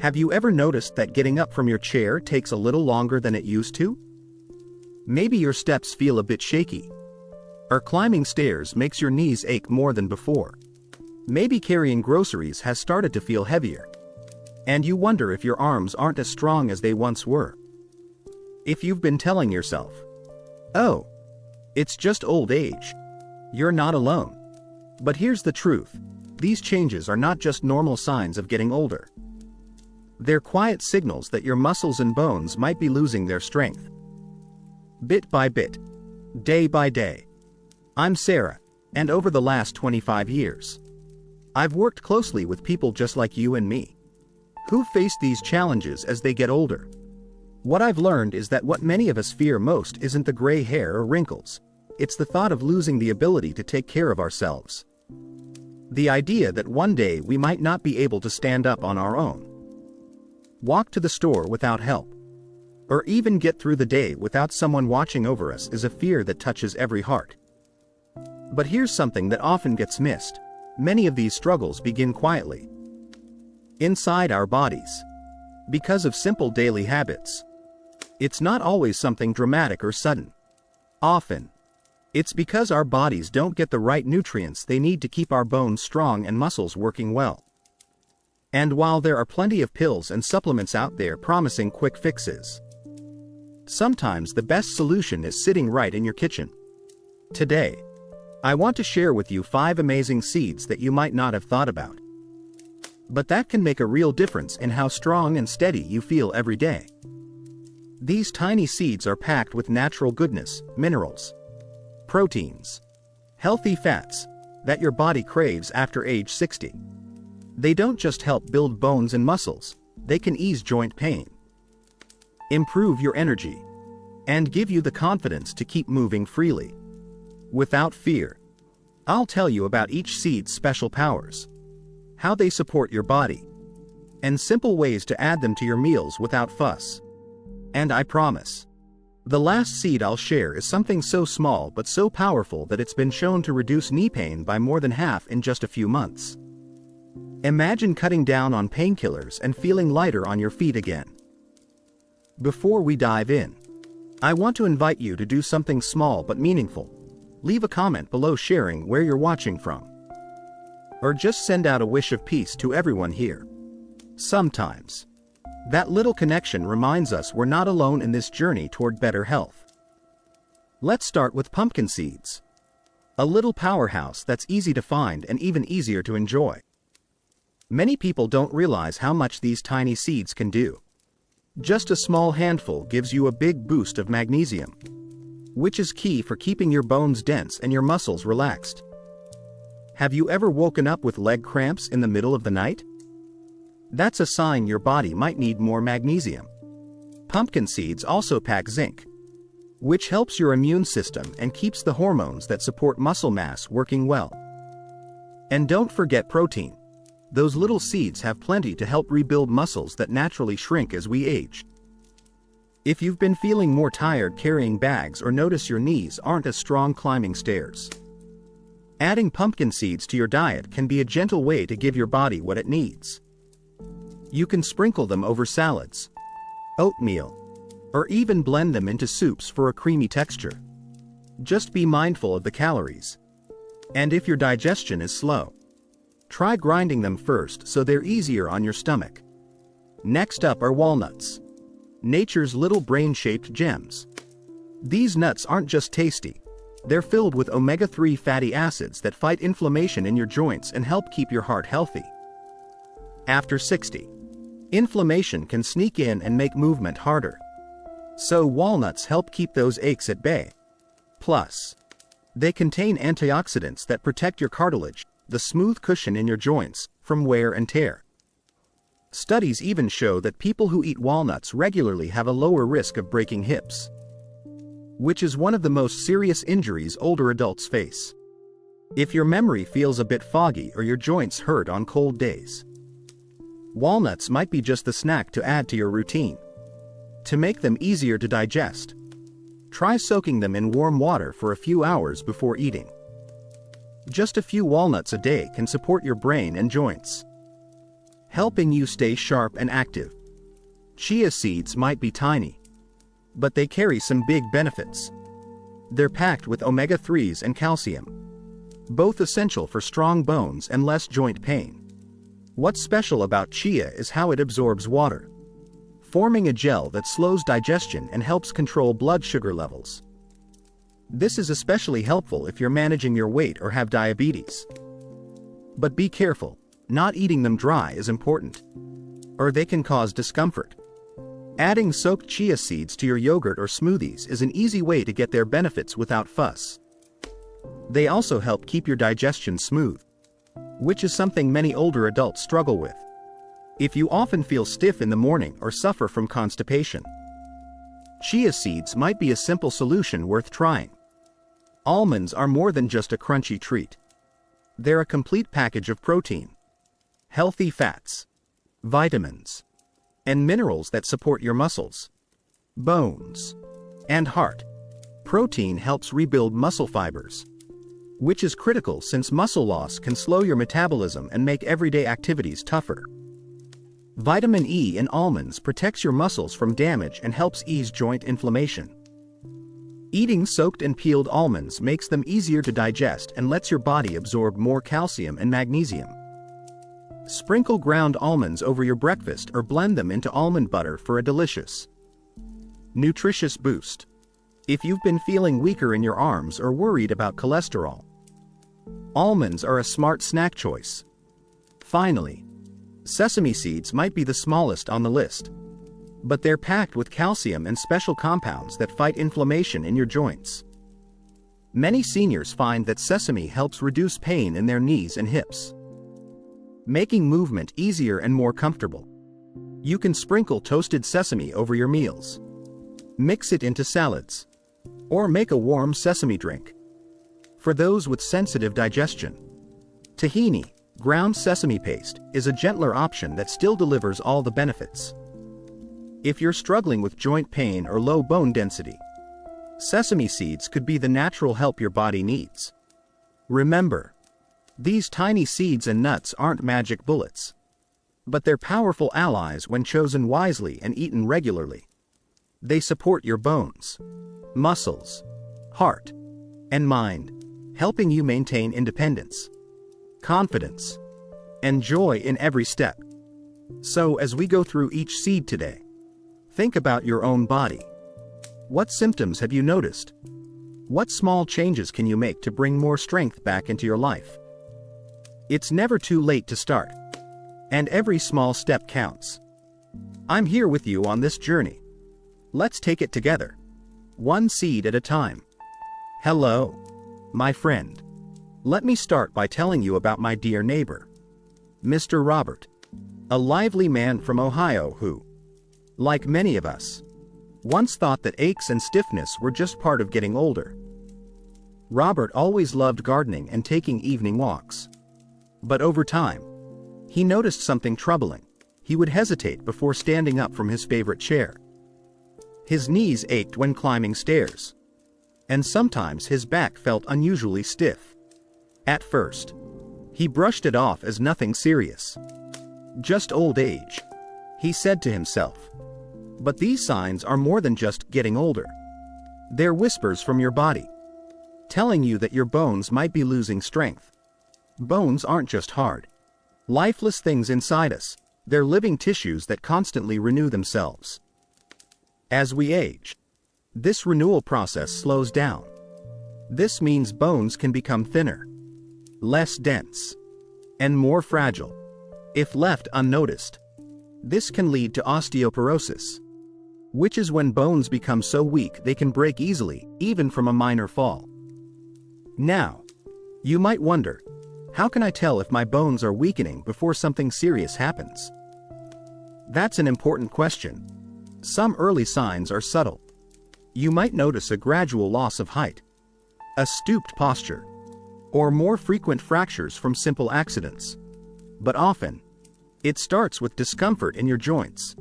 Have you ever noticed that getting up from your chair takes a little longer than it used to? Maybe your steps feel a bit shaky. Or climbing stairs makes your knees ache more than before. Maybe carrying groceries has started to feel heavier. And you wonder if your arms aren't as strong as they once were. If you've been telling yourself, "Oh, it's just old age," you're not alone. But here's the truth. These changes are not just normal signs of getting older. They're quiet signals that your muscles and bones might be losing their strength. Bit by bit, day by day. I'm Sarah, and over the last 25 years, I've worked closely with people just like you and me, who face these challenges as they get older. What I've learned is that what many of us fear most isn't the gray hair or wrinkles. It's the thought of losing the ability to take care of ourselves. The idea that one day we might not be able to stand up on our own, walk to the store without help, or even get through the day without someone watching over us is a fear that touches every heart. But here's something that often gets missed. Many of these struggles begin quietly, inside our bodies, because of simple daily habits. It's not always something dramatic or sudden. Often, it's because our bodies don't get the right nutrients they need to keep our bones strong and muscles working well. And while there are plenty of pills and supplements out there promising quick fixes, sometimes the best solution is sitting right in your kitchen. Today, I want to share with you 5 amazing seeds that you might not have thought about, but that can make a real difference in how strong and steady you feel every day. These tiny seeds are packed with natural goodness, minerals, proteins, healthy fats that your body craves after age 60. They don't just help build bones and muscles, they can ease joint pain, improve your energy, and give you the confidence to keep moving freely, without fear. I'll tell you about each seed's special powers, how they support your body, and simple ways to add them to your meals without fuss. And I promise, the last seed I'll share is something so small but so powerful that it's been shown to reduce knee pain by more than half in just a few months. Imagine cutting down on painkillers and feeling lighter on your feet again. Before we dive in, I want to invite you to do something small but meaningful. Leave a comment below sharing where you're watching from, or just send out a wish of peace to everyone here. Sometimes, that little connection reminds us we're not alone in this journey toward better health. Let's start with pumpkin seeds, a little powerhouse that's easy to find and even easier to enjoy. Many people don't realize how much these tiny seeds can do. Just a small handful gives you a big boost of magnesium, which is key for keeping your bones dense and your muscles relaxed. Have you ever woken up with leg cramps in the middle of the night? That's a sign your body might need more magnesium. Pumpkin seeds also pack zinc, which helps your immune system and keeps the hormones that support muscle mass working well. And don't forget protein. Those little seeds have plenty to help rebuild muscles that naturally shrink as we age. If you've been feeling more tired carrying bags or notice your knees aren't as strong climbing stairs, adding pumpkin seeds to your diet can be a gentle way to give your body what it needs. You can sprinkle them over salads, oatmeal, or even blend them into soups for a creamy texture. Just be mindful of the calories. And if your digestion is slow, try grinding them first so they're easier on your stomach. Next up are walnuts, nature's little brain-shaped gems. These nuts aren't just tasty, they're filled with omega-3 fatty acids that fight inflammation in your joints and help keep your heart healthy. After 60, inflammation can sneak in and make movement harder. So walnuts help keep those aches at bay. Plus, they contain antioxidants that protect your cartilage, the smooth cushion in your joints, from wear and tear. Studies even show that people who eat walnuts regularly have a lower risk of breaking hips, which is one of the most serious injuries older adults face. If your memory feels a bit foggy or your joints hurt on cold days, walnuts might be just the snack to add to your routine. To make them easier to digest, try soaking them in warm water for a few hours before eating. Just a few walnuts a day can support your brain and joints, helping you stay sharp and active. Chia seeds might be tiny, but they carry some big benefits. They're packed with omega-3s and calcium, both essential for strong bones and less joint pain. What's special about chia is how it absorbs water, forming a gel that slows digestion and helps control blood sugar levels. This is especially helpful if you're managing your weight or have diabetes. But be careful, not eating them dry is important, or they can cause discomfort. Adding soaked chia seeds to your yogurt or smoothies is an easy way to get their benefits without fuss. They also help keep your digestion smooth, which is something many older adults struggle with. If you often feel stiff in the morning or suffer from constipation, chia seeds might be a simple solution worth trying. Almonds are more than just a crunchy treat. They're a complete package of protein, healthy fats, vitamins, and minerals that support your muscles, bones, and heart. Protein helps rebuild muscle fibers, which is critical since muscle loss can slow your metabolism and make everyday activities tougher. Vitamin E in almonds protects your muscles from damage and helps ease joint inflammation. Eating soaked and peeled almonds makes them easier to digest and lets your body absorb more calcium and magnesium. Sprinkle ground almonds over your breakfast or blend them into almond butter for a delicious, nutritious boost. If you've been feeling weaker in your arms or worried about cholesterol, almonds are a smart snack choice. Finally, sesame seeds might be the smallest on the list, but they're packed with calcium and special compounds that fight inflammation in your joints. Many seniors find that sesame helps reduce pain in their knees and hips, making movement easier and more comfortable. You can sprinkle toasted sesame over your meals, mix it into salads, or make a warm sesame drink. For those with sensitive digestion, tahini, ground sesame paste, is a gentler option that still delivers all the benefits. If you're struggling with joint pain or low bone density, sesame seeds could be the natural help your body needs. Remember, these tiny seeds and nuts aren't magic bullets, but they're powerful allies when chosen wisely and eaten regularly. They support your bones, muscles, heart, and mind, helping you maintain independence, confidence, and joy in every step. So as we go through each seed today, think about your own body. What symptoms have you noticed? What small changes can you make to bring more strength back into your life? It's never too late to start, and every small step counts. I'm here with you on this journey. Let's take it together, one seed at a time. Hello, my friend. Let me start by telling you about my dear neighbor, Mr. Robert, a lively man from Ohio who, like many of us, once thought that aches and stiffness were just part of getting older. Robert always loved gardening and taking evening walks. But over time, he noticed something troubling. He would hesitate before standing up from his favorite chair. His knees ached when climbing stairs, and sometimes his back felt unusually stiff. At first, he brushed it off as nothing serious. Just old age, he said to himself. But these signs are more than just getting older. They're whispers from your body, telling you that your bones might be losing strength. Bones aren't just hard, lifeless things inside us. They're living tissues that constantly renew themselves. As we age, this renewal process slows down. This means bones can become thinner, less dense, and more fragile. If left unnoticed, this can lead to osteoporosis, which is when bones become so weak they can break easily, even from a minor fall. Now, you might wonder, how can I tell if my bones are weakening before something serious happens? That's an important question. Some early signs are subtle. You might notice a gradual loss of height, a stooped posture, or more frequent fractures from simple accidents. But often, it starts with discomfort in your joints,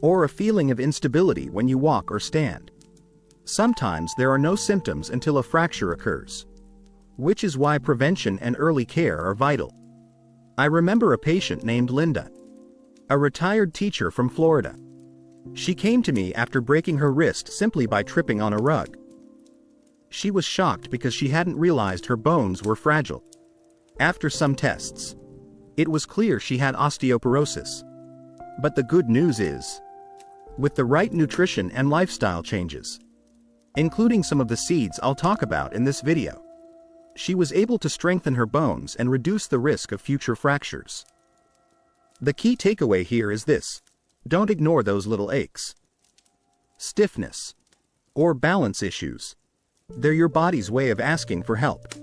or a feeling of instability when you walk or stand. Sometimes there are no symptoms until a fracture occurs, which is why prevention and early care are vital. I remember a patient named Linda. a retired teacher from Florida. She came to me after breaking her wrist simply by tripping on a rug. She was shocked because she hadn't realized her bones were fragile. After some tests, it was clear she had osteoporosis. But the good news is, with the right nutrition and lifestyle changes, including some of the seeds I'll talk about in this video, she was able to strengthen her bones and reduce the risk of future fractures. The key takeaway here is this: don't ignore those little aches, stiffness, or balance issues. They're your body's way of asking for help.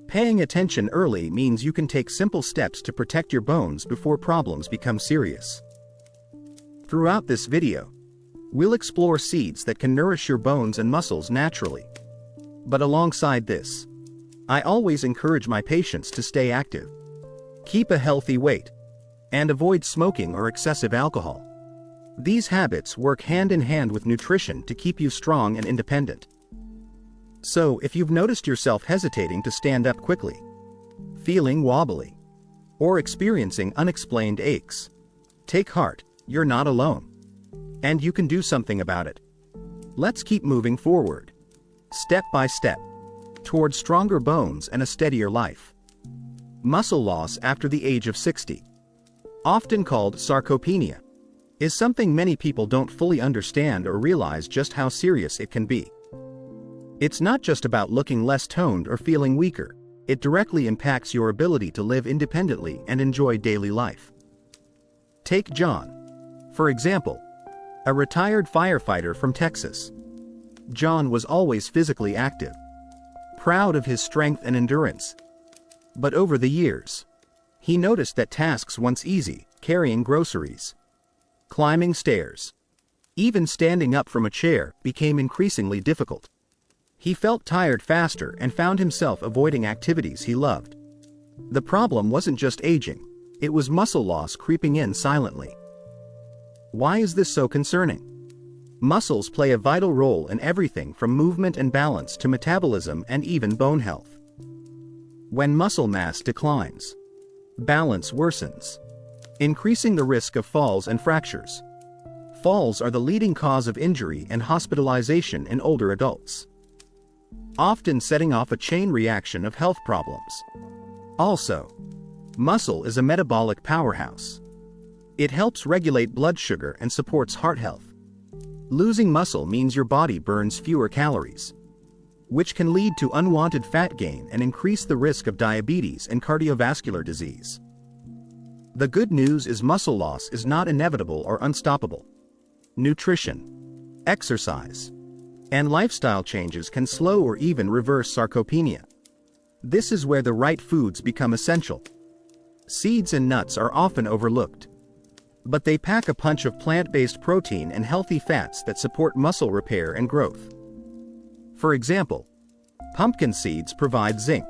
Paying attention early means you can take simple steps to protect your bones before problems become serious. Throughout this video, we'll explore seeds that can nourish your bones and muscles naturally. But alongside this, I always encourage my patients to stay active, keep a healthy weight, and avoid smoking or excessive alcohol. These habits work hand in hand with nutrition to keep you strong and independent. So, if you've noticed yourself hesitating to stand up quickly, feeling wobbly, or experiencing unexplained aches, take heart, you're not alone. And you can do something about it. Let's keep moving forward, step by step, toward stronger bones and a steadier life. Muscle loss after the age of 60, often called sarcopenia, is something many people don't fully understand or realize just how serious it can be. It's not just about looking less toned or feeling weaker. It directly impacts your ability to live independently and enjoy daily life. Take John, for example, a retired firefighter from Texas. John was always physically active, proud of his strength and endurance. But over the years, he noticed that tasks once easy, carrying groceries, climbing stairs, even standing up from a chair, became increasingly difficult. He felt tired faster and found himself avoiding activities he loved. The problem wasn't just aging, it was muscle loss creeping in silently. Why is this so concerning? Muscles play a vital role in everything from movement and balance to metabolism and even bone health. When muscle mass declines, balance worsens, increasing the risk of falls and fractures. Falls are the leading cause of injury and hospitalization in older adults, often setting off a chain reaction of health problems. Also, muscle is a metabolic powerhouse. It helps regulate blood sugar and supports heart health. Losing muscle means your body burns fewer calories, which can lead to unwanted fat gain and increase the risk of diabetes and cardiovascular disease. The good news is muscle loss is not inevitable or unstoppable. Nutrition, exercise, and lifestyle changes can slow or even reverse sarcopenia. This is where the right foods become essential. Seeds and nuts are often overlooked, but they pack a punch of plant-based protein and healthy fats that support muscle repair and growth. For example, pumpkin seeds provide zinc,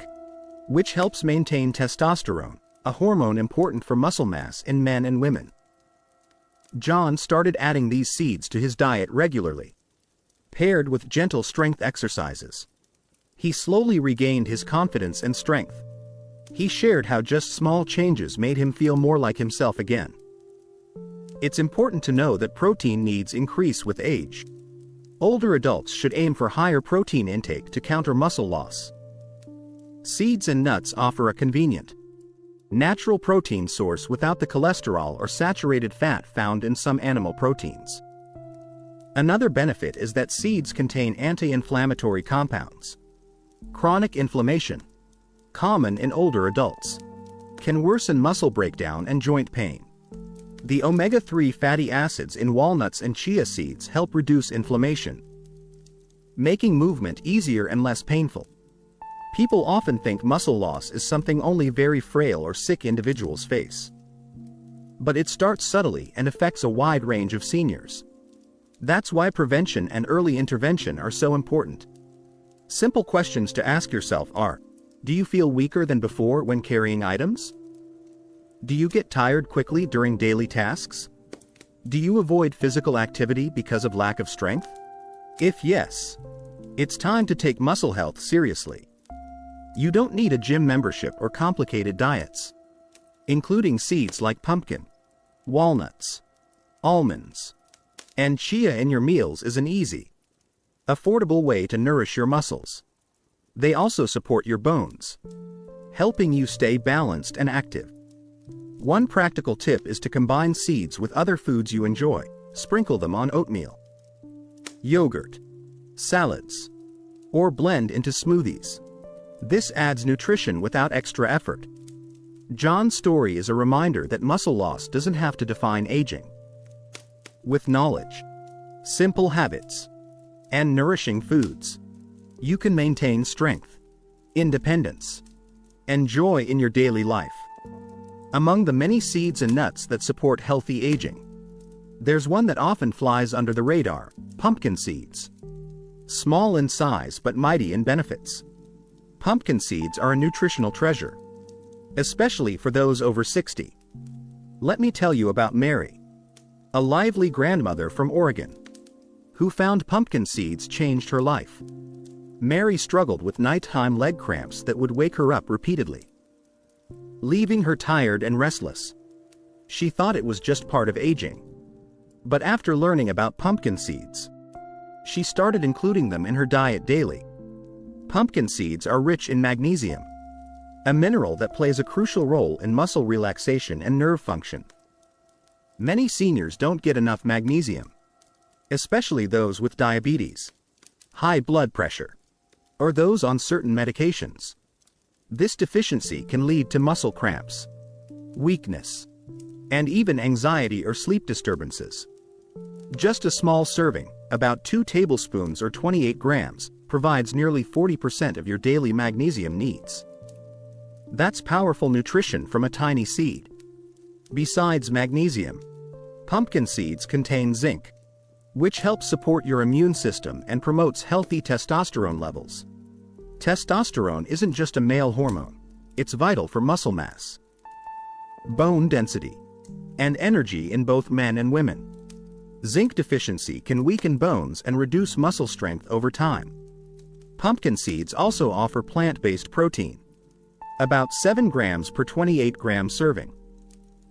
which helps maintain testosterone, a hormone important for muscle mass in men and women. John started adding these seeds to his diet regularly, paired with gentle strength exercises. He slowly regained his confidence and strength. He shared how just small changes made him feel more like himself again. It's important to know that protein needs increase with age. Older adults should aim for higher protein intake to counter muscle loss. Seeds and nuts offer a convenient, natural protein source without the cholesterol or saturated fat found in some animal proteins. Another benefit is that seeds contain anti-inflammatory compounds. Chronic inflammation, common in older adults, can worsen muscle breakdown and joint pain. The omega-3 fatty acids in walnuts and chia seeds help reduce inflammation, making movement easier and less painful. People often think muscle loss is something only very frail or sick individuals face. But it starts subtly and affects a wide range of seniors. That's why prevention and early intervention are so important. Simple questions to ask yourself are: do you feel weaker than before when carrying items? Do you get tired quickly during daily tasks? Do you avoid physical activity because of lack of strength? If yes, it's time to take muscle health seriously. You don't need a gym membership or complicated diets, including seeds like pumpkin, walnuts, almonds, and chia in your meals is an easy, affordable way to nourish your muscles. They also support your bones, helping you stay balanced and active. One practical tip is to combine seeds with other foods you enjoy. Sprinkle them on oatmeal, yogurt, salads, or blend into smoothies. This adds nutrition without extra effort. John's story is a reminder that muscle loss doesn't have to define aging. With knowledge, simple habits, and nourishing foods, you can maintain strength, independence, and joy in your daily life. Among the many seeds and nuts that support healthy aging, there's one that often flies under the radar: pumpkin seeds. Small in size but mighty in benefits, pumpkin seeds are a nutritional treasure, especially for those over 60. Let me tell you about Mary, a lively grandmother from Oregon, who found pumpkin seeds changed her life. Mary struggled with nighttime leg cramps that would wake her up repeatedly, leaving her tired and restless. She thought it was just part of aging. But after learning about pumpkin seeds, she started including them in her diet daily. Pumpkin seeds are rich in magnesium, a mineral that plays a crucial role in muscle relaxation and nerve function. Many seniors don't get enough magnesium, especially those with diabetes, high blood pressure, or those on certain medications. This deficiency can lead to muscle cramps, weakness, and even anxiety or sleep disturbances. Just a small serving, about 2 tablespoons or 28 grams, provides nearly 40% of your daily magnesium needs. That's powerful nutrition from a tiny seed. Besides magnesium, pumpkin seeds contain zinc, which helps support your immune system and promotes healthy testosterone levels. Testosterone isn't just a male hormone, it's vital for muscle mass, bone density, and energy in both men and women. Zinc deficiency can weaken bones and reduce muscle strength over time. Pumpkin seeds also offer plant-based protein, about 7 grams per 28-gram serving.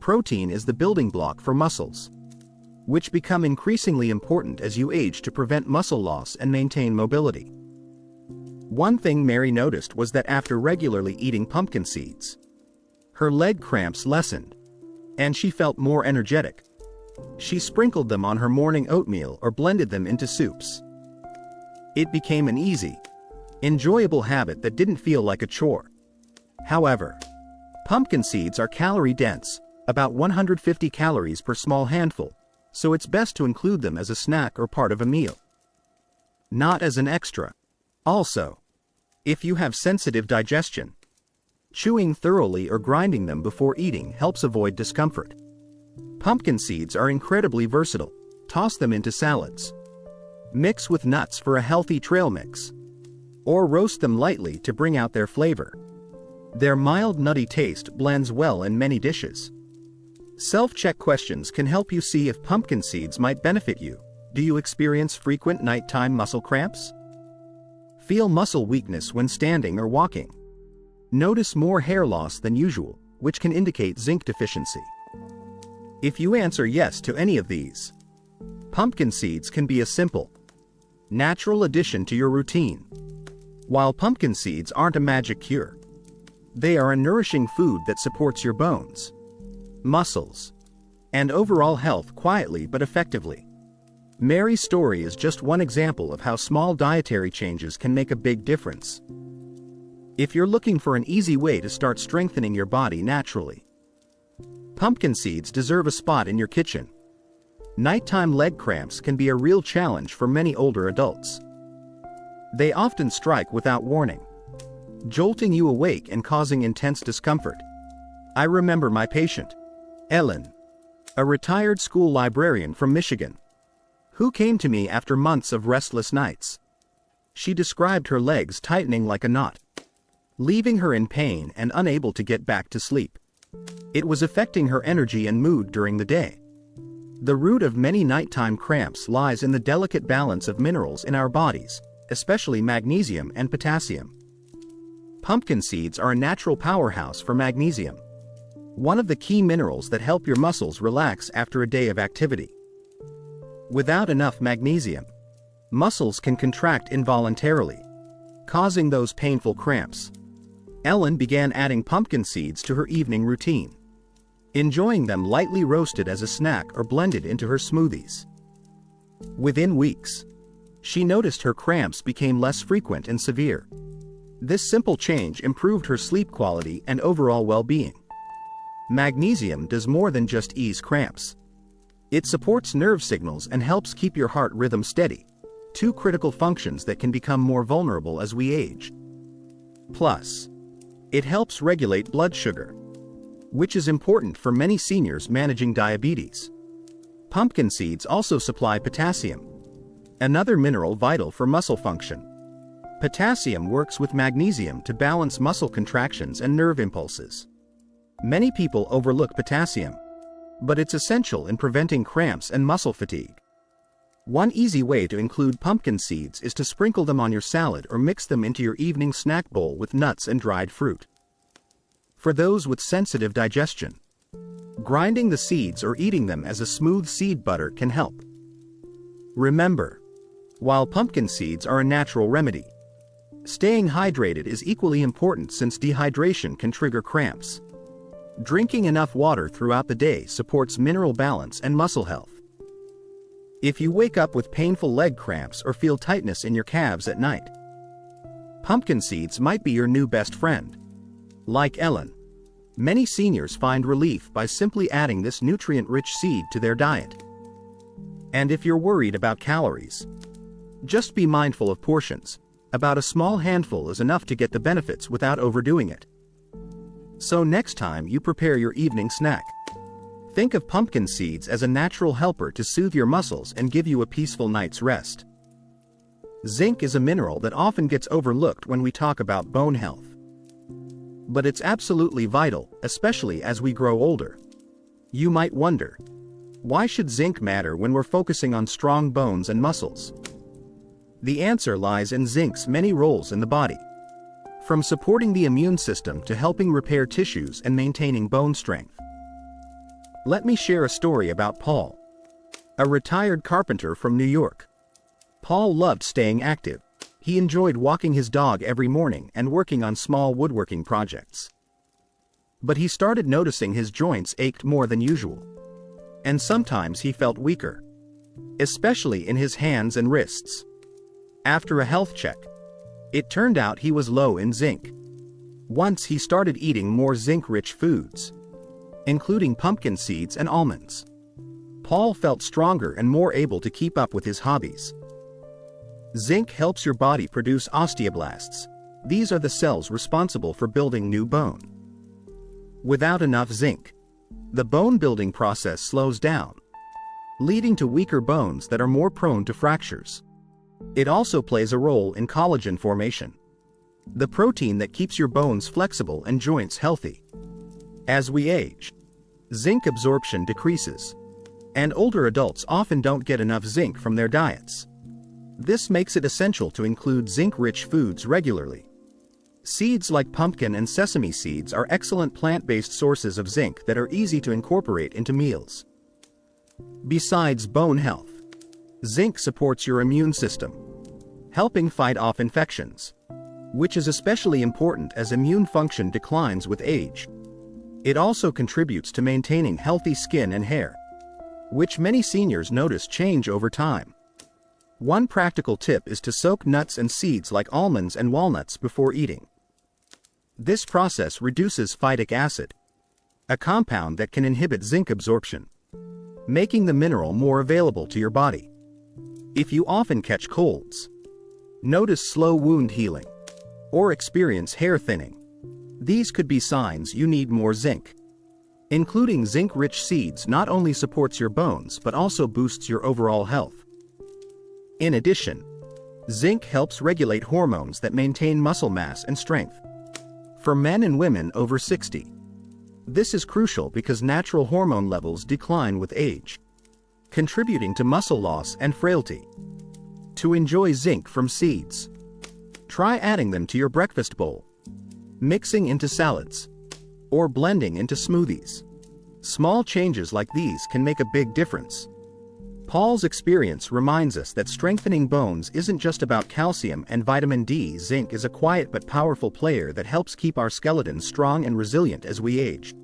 Protein is the building block for muscles, which become increasingly important as you age to prevent muscle loss and maintain mobility. One thing Mary noticed was that after regularly eating pumpkin seeds, her leg cramps lessened, and she felt more energetic. She sprinkled them on her morning oatmeal or blended them into soups. It became an easy, enjoyable habit that didn't feel like a chore. However, pumpkin seeds are calorie-dense, about 150 calories per small handful, so it's best to include them as a snack or part of a meal, not as an extra. Also, if you have sensitive digestion, chewing thoroughly or grinding them before eating helps avoid discomfort. Pumpkin seeds are incredibly versatile. Toss them into salads, mix with nuts for a healthy trail mix, or roast them lightly to bring out their flavor. Their mild nutty taste blends well in many dishes. Self-check questions can help you see if pumpkin seeds might benefit you. Do you experience frequent nighttime muscle cramps? Feel muscle weakness when standing or walking? Notice more hair loss than usual, which can indicate zinc deficiency. If you answer yes to any of these, pumpkin seeds can be a simple, natural addition to your routine. While pumpkin seeds aren't a magic cure, they are a nourishing food that supports your bones, muscles, and overall health quietly but effectively. Mary's story is just one example of how small dietary changes can make a big difference. If you're looking for an easy way to start strengthening your body naturally, pumpkin seeds deserve a spot in your kitchen. Nighttime leg cramps can be a real challenge for many older adults. They often strike without warning, jolting you awake and causing intense discomfort. I remember my patient, Ellen, a retired school librarian from Michigan, who came to me after months of restless nights. She described her legs tightening like a knot, leaving her in pain and unable to get back to sleep. It was affecting her energy and mood during the day. The root of many nighttime cramps lies in the delicate balance of minerals in our bodies, especially magnesium and potassium. Pumpkin seeds are a natural powerhouse for magnesium. one of the key minerals that help your muscles relax after a day of activity. Without enough magnesium, muscles can contract involuntarily, causing those painful cramps. Ellen began adding pumpkin seeds to her evening routine, enjoying them lightly roasted as a snack or blended into her smoothies. Within weeks, she noticed her cramps became less frequent and severe. This simple change improved her sleep quality and overall well-being. Magnesium does more than just ease cramps. It supports nerve signals and helps keep your heart rhythm steady, two critical functions that can become more vulnerable as we age. Plus, it helps regulate blood sugar, which is important for many seniors managing diabetes. Pumpkin seeds also supply potassium, another mineral vital for muscle function. Potassium works with magnesium to balance muscle contractions and nerve impulses. Many people overlook potassium, but it's essential in preventing cramps and muscle fatigue. One easy way to include pumpkin seeds is to sprinkle them on your salad or mix them into your evening snack bowl with nuts and dried fruit. For those with sensitive digestion, grinding the seeds or eating them as a smooth seed butter can help. Remember, while pumpkin seeds are a natural remedy, staying hydrated is equally important since dehydration can trigger cramps. Drinking enough water throughout the day supports mineral balance and muscle health. If you wake up with painful leg cramps or feel tightness in your calves at night, pumpkin seeds might be your new best friend. Like Ellen, many seniors find relief by simply adding this nutrient-rich seed to their diet. And if you're worried about calories, just be mindful of portions. About a small handful is enough to get the benefits without overdoing it. So next time you prepare your evening snack, think of pumpkin seeds as a natural helper to soothe your muscles and give you a peaceful night's rest. Zinc is a mineral that often gets overlooked when we talk about bone health. But it's absolutely vital, especially as we grow older. You might wonder, why should zinc matter when we're focusing on strong bones and muscles? The answer lies in zinc's many roles in the body, from supporting the immune system to helping repair tissues and maintaining bone strength. Let me share a story about Paul, a retired carpenter from New York. Paul loved staying active. He enjoyed walking his dog every morning and working on small woodworking projects. But he started noticing his joints ached more than usual, and sometimes he felt weaker, especially in his hands and wrists. After a health check, it turned out he was low in zinc. Once he started eating more zinc-rich foods, including pumpkin seeds and almonds, Paul felt stronger and more able to keep up with his hobbies. Zinc helps your body produce osteoblasts. These are the cells responsible for building new bone. Without enough zinc, the bone-building process slows down, leading to weaker bones that are more prone to fractures. It also plays a role in collagen formation, the protein that keeps your bones flexible and joints healthy. As we age, zinc absorption decreases, and older adults often don't get enough zinc from their diets. This makes it essential to include zinc-rich foods regularly. Seeds like pumpkin and sesame seeds are excellent plant-based sources of zinc that are easy to incorporate into meals. Besides bone health, zinc supports your immune system, helping fight off infections, which is especially important as immune function declines with age. It also contributes to maintaining healthy skin and hair, which many seniors notice change over time. One practical tip is to soak nuts and seeds like almonds and walnuts before eating. This process reduces phytic acid, a compound that can inhibit zinc absorption, making the mineral more available to your body. If you often catch colds, notice slow wound healing, or experience hair thinning, these could be signs you need more zinc. Including zinc-rich seeds not only supports your bones but also boosts your overall health. In addition, zinc helps regulate hormones that maintain muscle mass and strength. For men and women over 60, this is crucial because natural hormone levels decline with age, contributing to muscle loss and frailty. To enjoy zinc from seeds, try adding them to your breakfast bowl, mixing into salads, or blending into smoothies. Small changes like these can make a big difference. Paul's experience reminds us that strengthening bones isn't just about calcium and vitamin D. Zinc is a quiet but powerful player that helps keep our skeletons strong and resilient as we age.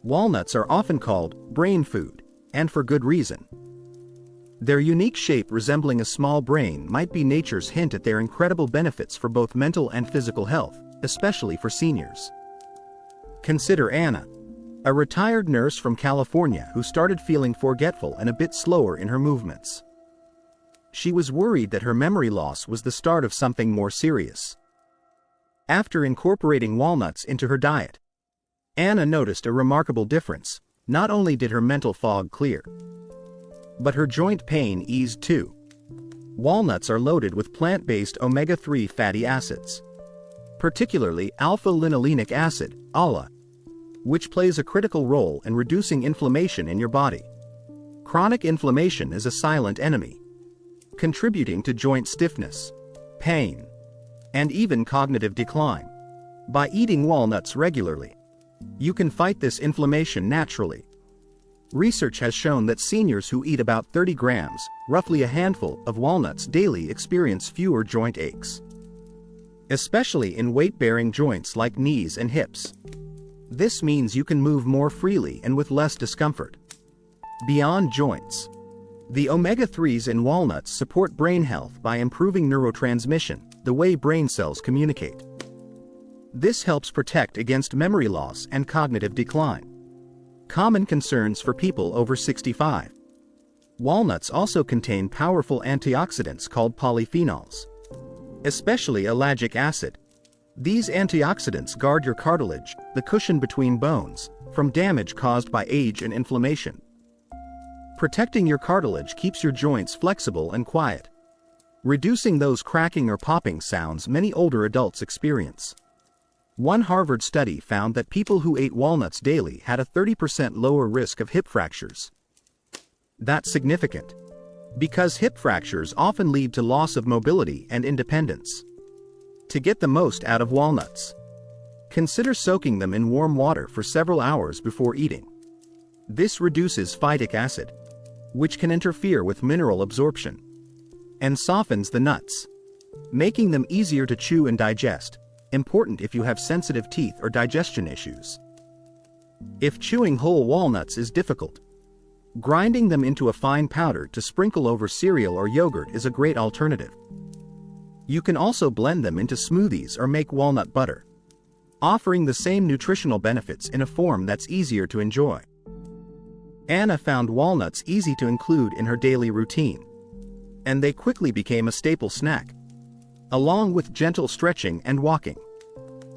Walnuts are often called brain food, and for good reason. Their unique shape resembling a small brain might be nature's hint at their incredible benefits for both mental and physical health, especially for seniors. Consider Anna, a retired nurse from California who started feeling forgetful and a bit slower in her movements. She was worried that her memory loss was the start of something more serious. After incorporating walnuts into her diet, Anna noticed a remarkable difference. Not only did her mental fog clear, but her joint pain eased too. Walnuts are loaded with plant-based omega-3 fatty acids, particularly alpha-linolenic acid, ALA, which plays a critical role in reducing inflammation in your body. Chronic inflammation is a silent enemy, contributing to joint stiffness, pain, and even cognitive decline. By eating walnuts regularly, you can fight this inflammation naturally. Research has shown that seniors who eat about 30 grams, roughly a handful, of walnuts daily experience fewer joint aches, especially in weight-bearing joints like knees and hips. This means you can move more freely and with less discomfort. Beyond joints, the omega-3s in walnuts support brain health by improving neurotransmission, the way brain cells communicate. This helps protect against memory loss and cognitive decline, common concerns for people over 65. Walnuts also contain powerful antioxidants called polyphenols, especially ellagic acid. These antioxidants guard your cartilage, the cushion between bones, from damage caused by age and inflammation. Protecting your cartilage keeps your joints flexible and quiet, reducing those cracking or popping sounds many older adults experience. One Harvard study found that people who ate walnuts daily had a 30% lower risk of hip fractures. That's significant, because hip fractures often lead to loss of mobility and independence. To get the most out of walnuts, consider soaking them in warm water for several hours before eating. This reduces phytic acid, which can interfere with mineral absorption, and softens the nuts, making them easier to chew and digest, important if you have sensitive teeth or digestion issues. If chewing whole walnuts is difficult, grinding them into a fine powder to sprinkle over cereal or yogurt is a great alternative. You can also blend them into smoothies or make walnut butter, offering the same nutritional benefits in a form that's easier to enjoy. Anna found walnuts easy to include in her daily routine, and they quickly became a staple snack, along with gentle stretching and walking.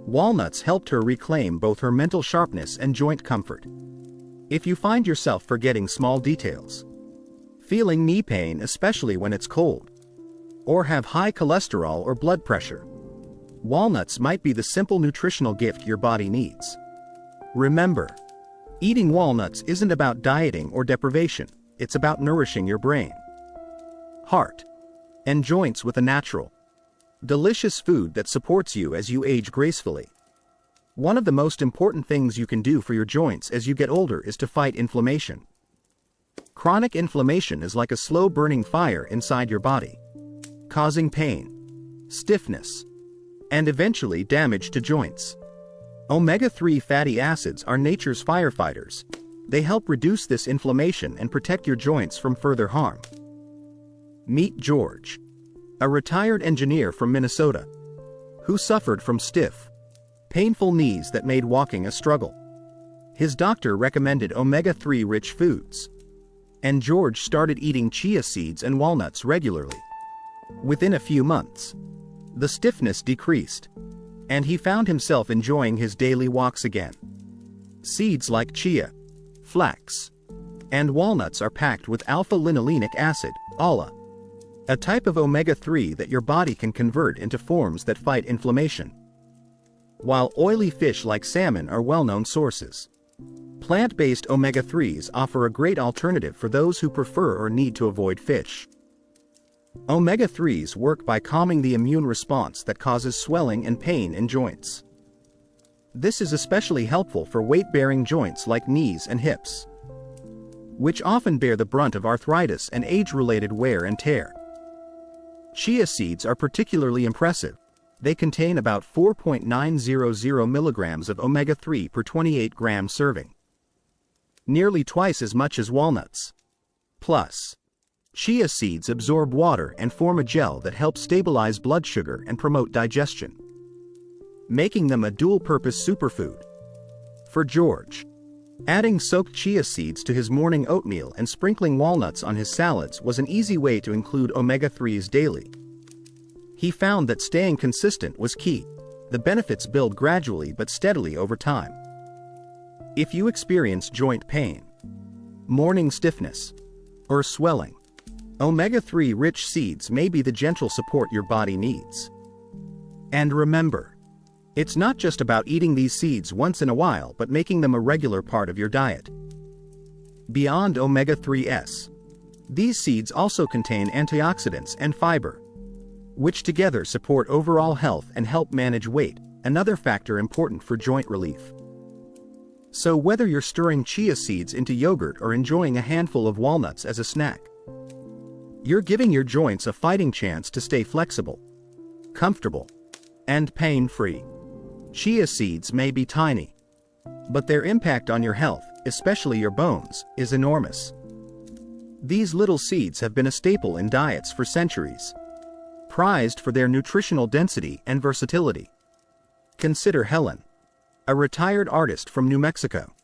Walnuts helped her reclaim both her mental sharpness and joint comfort. If you find yourself forgetting small details, feeling knee pain especially when it's cold, or have high cholesterol or blood pressure, walnuts might be the simple nutritional gift your body needs. Remember, eating walnuts isn't about dieting or deprivation, it's about nourishing your brain, heart, and joints with a natural, delicious food that supports you as you age gracefully. One of the most important things you can do for your joints as you get older is to fight inflammation. Chronic inflammation is like a slow-burning fire inside your body, causing pain, stiffness, and eventually damage to joints. Omega-3 fatty acids are nature's firefighters. They help reduce this inflammation and protect your joints from further harm. Meet George, a retired engineer from Minnesota, who suffered from stiff, painful knees that made walking a struggle. His doctor recommended omega-3 rich foods, and George started eating chia seeds and walnuts regularly. Within a few months, the stiffness decreased, and he found himself enjoying his daily walks again. Seeds like chia, flax, and walnuts are packed with alpha-linolenic acid, ALA, a type of omega-3 that your body can convert into forms that fight inflammation. While oily fish like salmon are well-known sources, plant-based omega-3s offer a great alternative for those who prefer or need to avoid fish. Omega-3s work by calming the immune response that causes swelling and pain in joints. This is especially helpful for weight-bearing joints like knees and hips, which often bear the brunt of arthritis and age-related wear and tear. Chia seeds are particularly impressive. They contain about 4.900 milligrams of omega-3 per 28-gram serving, nearly twice as much as walnuts. Plus, chia seeds absorb water and form a gel that helps stabilize blood sugar and promote digestion, making them a dual-purpose superfood. For George, adding soaked chia seeds to his morning oatmeal and sprinkling walnuts on his salads was an easy way to include omega-3s daily. He found that staying consistent was key. The benefits build gradually but steadily over time. If you experience joint pain, morning stiffness, or swelling, omega-3 rich seeds may be the gentle support your body needs. And remember, it's not just about eating these seeds once in a while but making them a regular part of your diet. Beyond omega-3s, these seeds also contain antioxidants and fiber, which together support overall health and help manage weight, another factor important for joint relief. So whether you're stirring chia seeds into yogurt or enjoying a handful of walnuts as a snack, you're giving your joints a fighting chance to stay flexible, comfortable, and pain-free. Chia seeds may be tiny, but their impact on your health, especially your bones, is enormous. These little seeds have been a staple in diets for centuries, prized for their nutritional density and versatility. Consider Helen, a retired artist from New Mexico,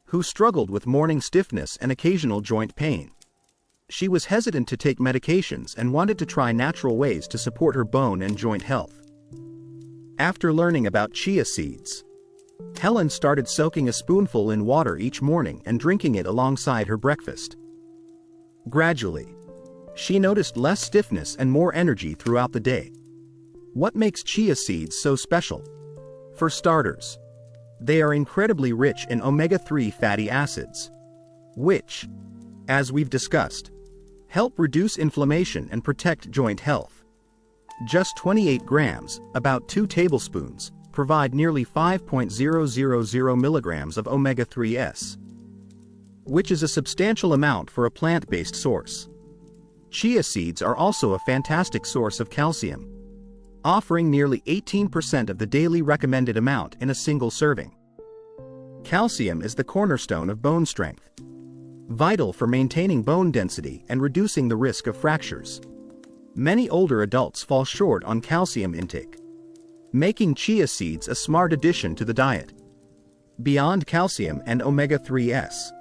who struggled with morning stiffness and occasional joint pain. She was hesitant to take medications and wanted to try natural ways to support her bone and joint health. After learning about chia seeds, Helen started soaking a spoonful in water each morning and drinking it alongside her breakfast. Gradually, she noticed less stiffness and more energy throughout the day. What makes chia seeds so special? For starters, they are incredibly rich in omega-3 fatty acids, which, as we've discussed, help reduce inflammation and protect joint health. Just 28 grams, about 2 tablespoons, provide nearly 5.000 milligrams of omega-3s, which is a substantial amount for a plant-based source. Chia seeds are also a fantastic source of calcium, offering nearly 18% of the daily recommended amount in a single serving. Calcium is the cornerstone of bone strength, vital for maintaining bone density and reducing the risk of fractures. Many older adults fall short on calcium intake, making chia seeds a smart addition to the diet. Beyond calcium and omega-3s,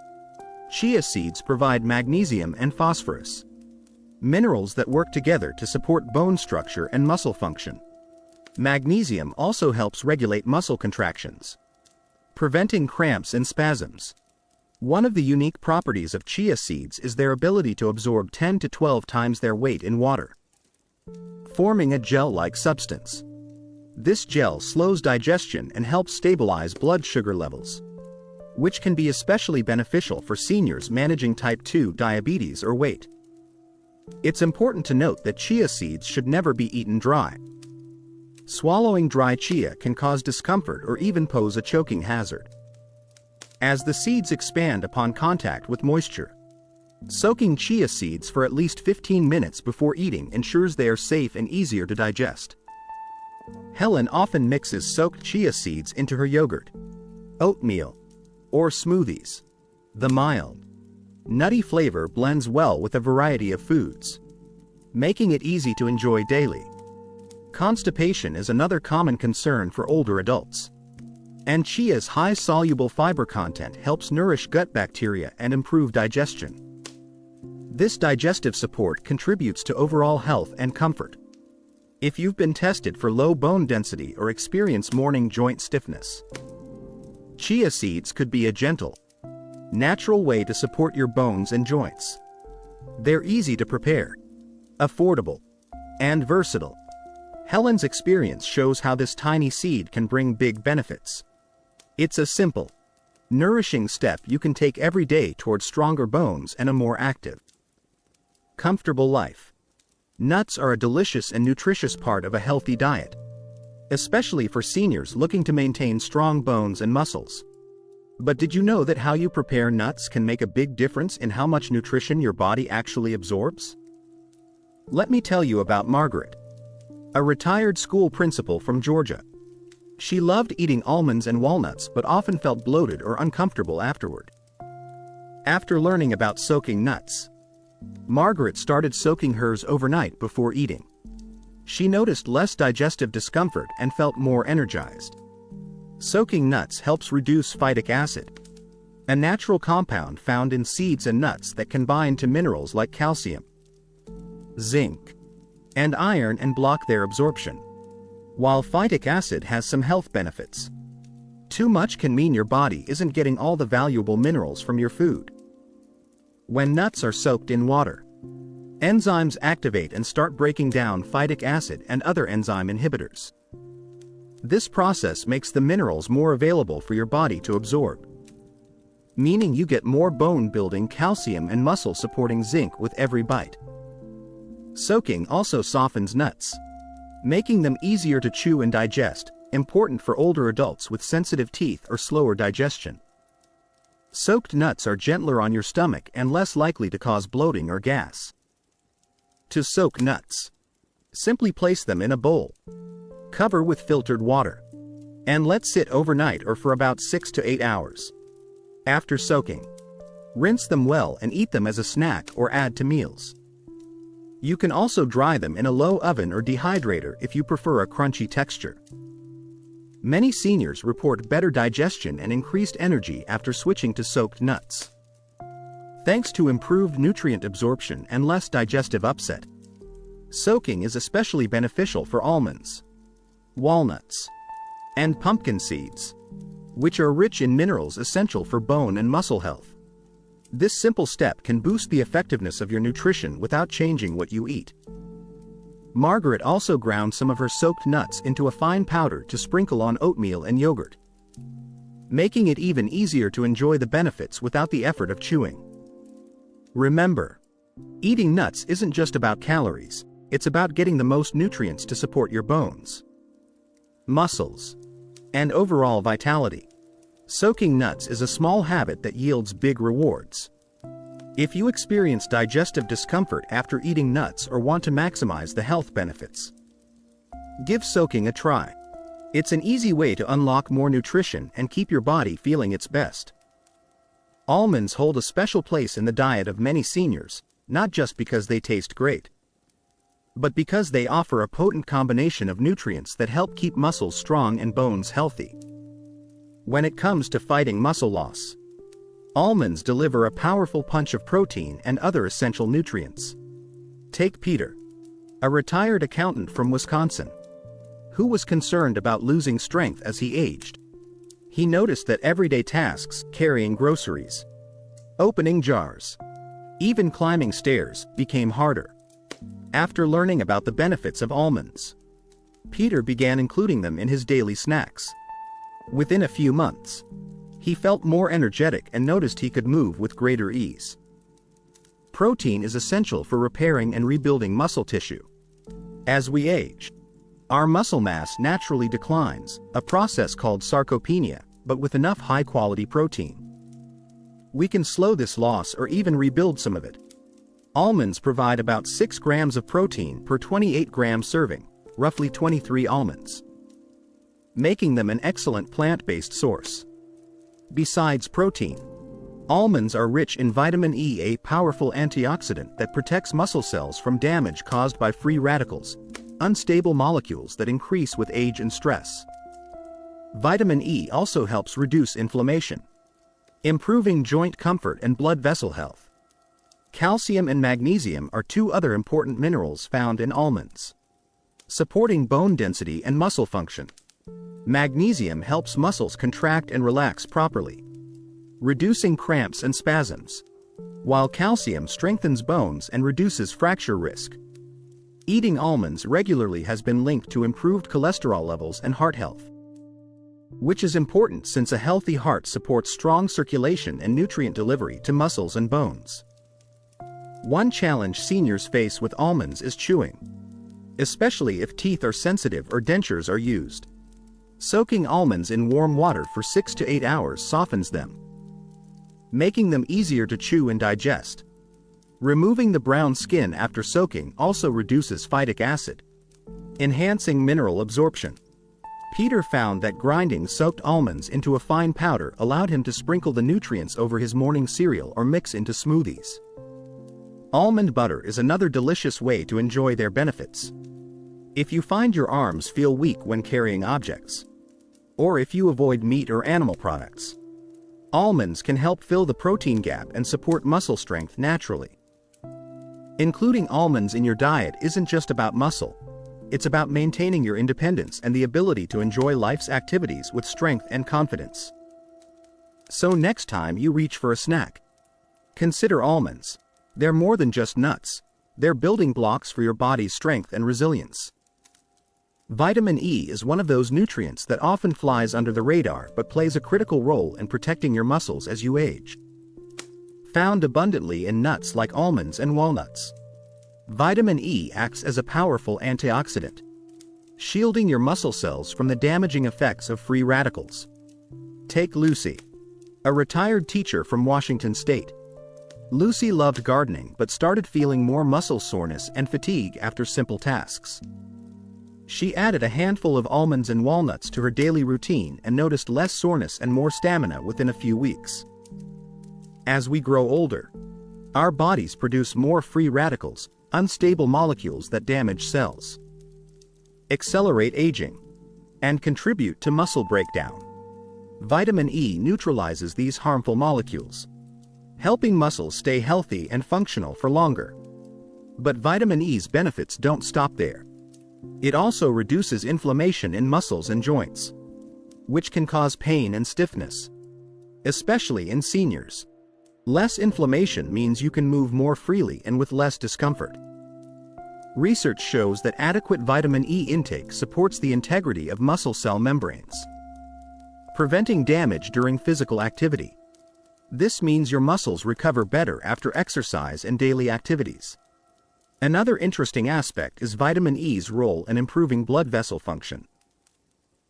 chia seeds provide magnesium and phosphorus, minerals that work together to support bone structure and muscle function. Magnesium also helps regulate muscle contractions, preventing cramps and spasms. One of the unique properties of chia seeds is their ability to absorb 10 to 12 times their weight in water, forming a gel-like substance. This gel slows digestion and helps stabilize blood sugar levels, which can be especially beneficial for seniors managing type 2 diabetes or weight. It's important to note that chia seeds should never be eaten dry. Swallowing dry chia can cause discomfort or even pose a choking hazard, as the seeds expand upon contact with moisture. Soaking chia seeds for at least 15 minutes before eating ensures they are safe and easier to digest. Helen often mixes soaked chia seeds into her yogurt, oatmeal, or smoothies. The mild, nutty flavor blends well with a variety of foods, making it easy to enjoy daily. Constipation is another common concern for older adults, and chia's high soluble fiber content helps nourish gut bacteria and improve digestion. This digestive support contributes to overall health and comfort. If you've been tested for low bone density or experience morning joint stiffness, chia seeds could be a gentle, natural way to support your bones and joints. They're easy to prepare, affordable, and versatile. Helen's experience shows how this tiny seed can bring big benefits. It's a simple, nourishing step you can take every day towards stronger bones and a more active, comfortable life. Nuts are a delicious and nutritious part of a healthy diet. especially for seniors looking to maintain strong bones and muscles. But did you know that how you prepare nuts can make a big difference in how much nutrition your body actually absorbs? Let me tell you about Margaret, a retired school principal from Georgia. She loved eating almonds and walnuts but often felt bloated or uncomfortable afterward. After learning about soaking nuts, Margaret started soaking hers overnight before eating. She noticed less digestive discomfort and felt more energized. Soaking nuts helps reduce phytic acid, a natural compound found in seeds and nuts that can bind to minerals like calcium, zinc, and iron and block their absorption. While phytic acid has some health benefits, too much can mean your body isn't getting all the valuable minerals from your food. When nuts are soaked in water, enzymes activate and start breaking down phytic acid and other enzyme inhibitors. This process makes the minerals more available for your body to absorb, meaning you get more bone-building calcium and muscle-supporting zinc with every bite. Soaking also softens nuts, making them easier to chew and digest, important for older adults with sensitive teeth or slower digestion. Soaked nuts are gentler on your stomach and less likely to cause bloating or gas. To soak nuts, simply place them in a bowl, cover with filtered water, and let sit overnight or for about 6 to 8 hours. After soaking, rinse them well and eat them as a snack or add to meals. You can also dry them in a low oven or dehydrator if you prefer a crunchy texture. Many seniors report better digestion and increased energy after switching to soaked nuts, thanks to improved nutrient absorption and less digestive upset. Soaking is especially beneficial for almonds, walnuts, and pumpkin seeds, which are rich in minerals essential for bone and muscle health. This simple step can boost the effectiveness of your nutrition without changing what you eat. Margaret also ground some of her soaked nuts into a fine powder to sprinkle on oatmeal and yogurt, making it even easier to enjoy the benefits without the effort of chewing. Remember, eating nuts isn't just about calories, it's about getting the most nutrients to support your bones, muscles, and overall vitality. Soaking nuts is a small habit that yields big rewards. If you experience digestive discomfort after eating nuts or want to maximize the health benefits, give soaking a try. It's an easy way to unlock more nutrition and keep your body feeling its best. Almonds hold a special place in the diet of many seniors, not just because they taste great, but because they offer a potent combination of nutrients that help keep muscles strong and bones healthy. When it comes to fighting muscle loss, almonds deliver a powerful punch of protein and other essential nutrients. Take Peter, a retired accountant from Wisconsin, who was concerned about losing strength as he aged. He noticed that everyday tasks, carrying groceries, opening jars, even climbing stairs, became harder. After learning about the benefits of almonds, Peter began including them in his daily snacks. Within a few months, he felt more energetic and noticed he could move with greater ease. Protein is essential for repairing and rebuilding muscle tissue. As we age, our muscle mass naturally declines, a process called sarcopenia, but with enough high-quality protein, we can slow this loss or even rebuild some of it. Almonds provide about 6 grams of protein per 28-gram serving, roughly 23 almonds, making them an excellent plant-based source. Besides protein, almonds are rich in vitamin E, a powerful antioxidant that protects muscle cells from damage caused by free radicals, unstable molecules that increase with age and stress. Vitamin E also helps reduce inflammation, improving joint comfort and blood vessel health. Calcium and magnesium are 2 other important minerals found in almonds, supporting bone density and muscle function. Magnesium helps muscles contract and relax properly, reducing cramps and spasms, while calcium strengthens bones and reduces fracture risk. Eating almonds regularly has been linked to improved cholesterol levels and heart health, which is important since a healthy heart supports strong circulation and nutrient delivery to muscles and bones. One challenge seniors face with almonds is chewing. especially if teeth are sensitive or dentures are used. Soaking almonds in warm water for 6 to 8 hours softens them, making them easier to chew and digest. Removing the brown skin after soaking also reduces phytic acid, enhancing mineral absorption. Peter found that grinding soaked almonds into a fine powder allowed him to sprinkle the nutrients over his morning cereal or mix into smoothies. Almond butter is another delicious way to enjoy their benefits. If you find your arms feel weak when carrying objects, or if you avoid meat or animal products, almonds can help fill the protein gap and support muscle strength naturally. Including almonds in your diet isn't just about muscle. It's about maintaining your independence and the ability to enjoy life's activities with strength and confidence. So next time you reach for a snack, consider almonds. They're more than just nuts. They're building blocks for your body's strength and resilience. Vitamin E is one of those nutrients that often flies under the radar but plays a critical role in protecting your muscles as you age. Found abundantly in nuts like almonds and walnuts, vitamin E acts as a powerful antioxidant, shielding your muscle cells from the damaging effects of free radicals. Take Lucy, a retired teacher from Washington State. Lucy loved gardening but started feeling more muscle soreness and fatigue after simple tasks. She added a handful of almonds and walnuts to her daily routine and noticed less soreness and more stamina within a few weeks. As we grow older, our bodies produce more free radicals, unstable molecules that damage cells, accelerate aging, and contribute to muscle breakdown. Vitamin E neutralizes these harmful molecules, helping muscles stay healthy and functional for longer. But vitamin E's benefits don't stop there. It also reduces inflammation in muscles and joints, which can cause pain and stiffness, especially in seniors. Less inflammation means you can move more freely and with less discomfort. Research shows that adequate vitamin E intake supports the integrity of muscle cell membranes, preventing damage during physical activity. This means your muscles recover better after exercise and daily activities. Another interesting aspect is vitamin E's role in improving blood vessel function.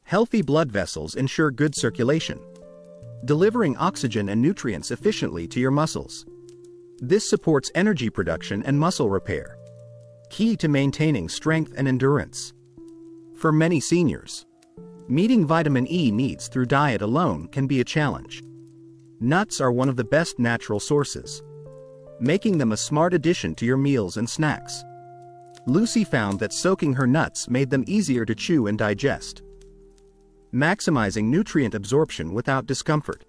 Healthy blood vessels ensure good circulation, delivering oxygen and nutrients efficiently to your muscles. This supports energy production and muscle repair, key to maintaining strength and endurance. For many seniors, meeting vitamin E needs through diet alone can be a challenge. Nuts are one of the best natural sources, making them a smart addition to your meals and snacks. Lucy found that soaking her nuts made them easier to chew and digest, maximizing nutrient absorption without discomfort.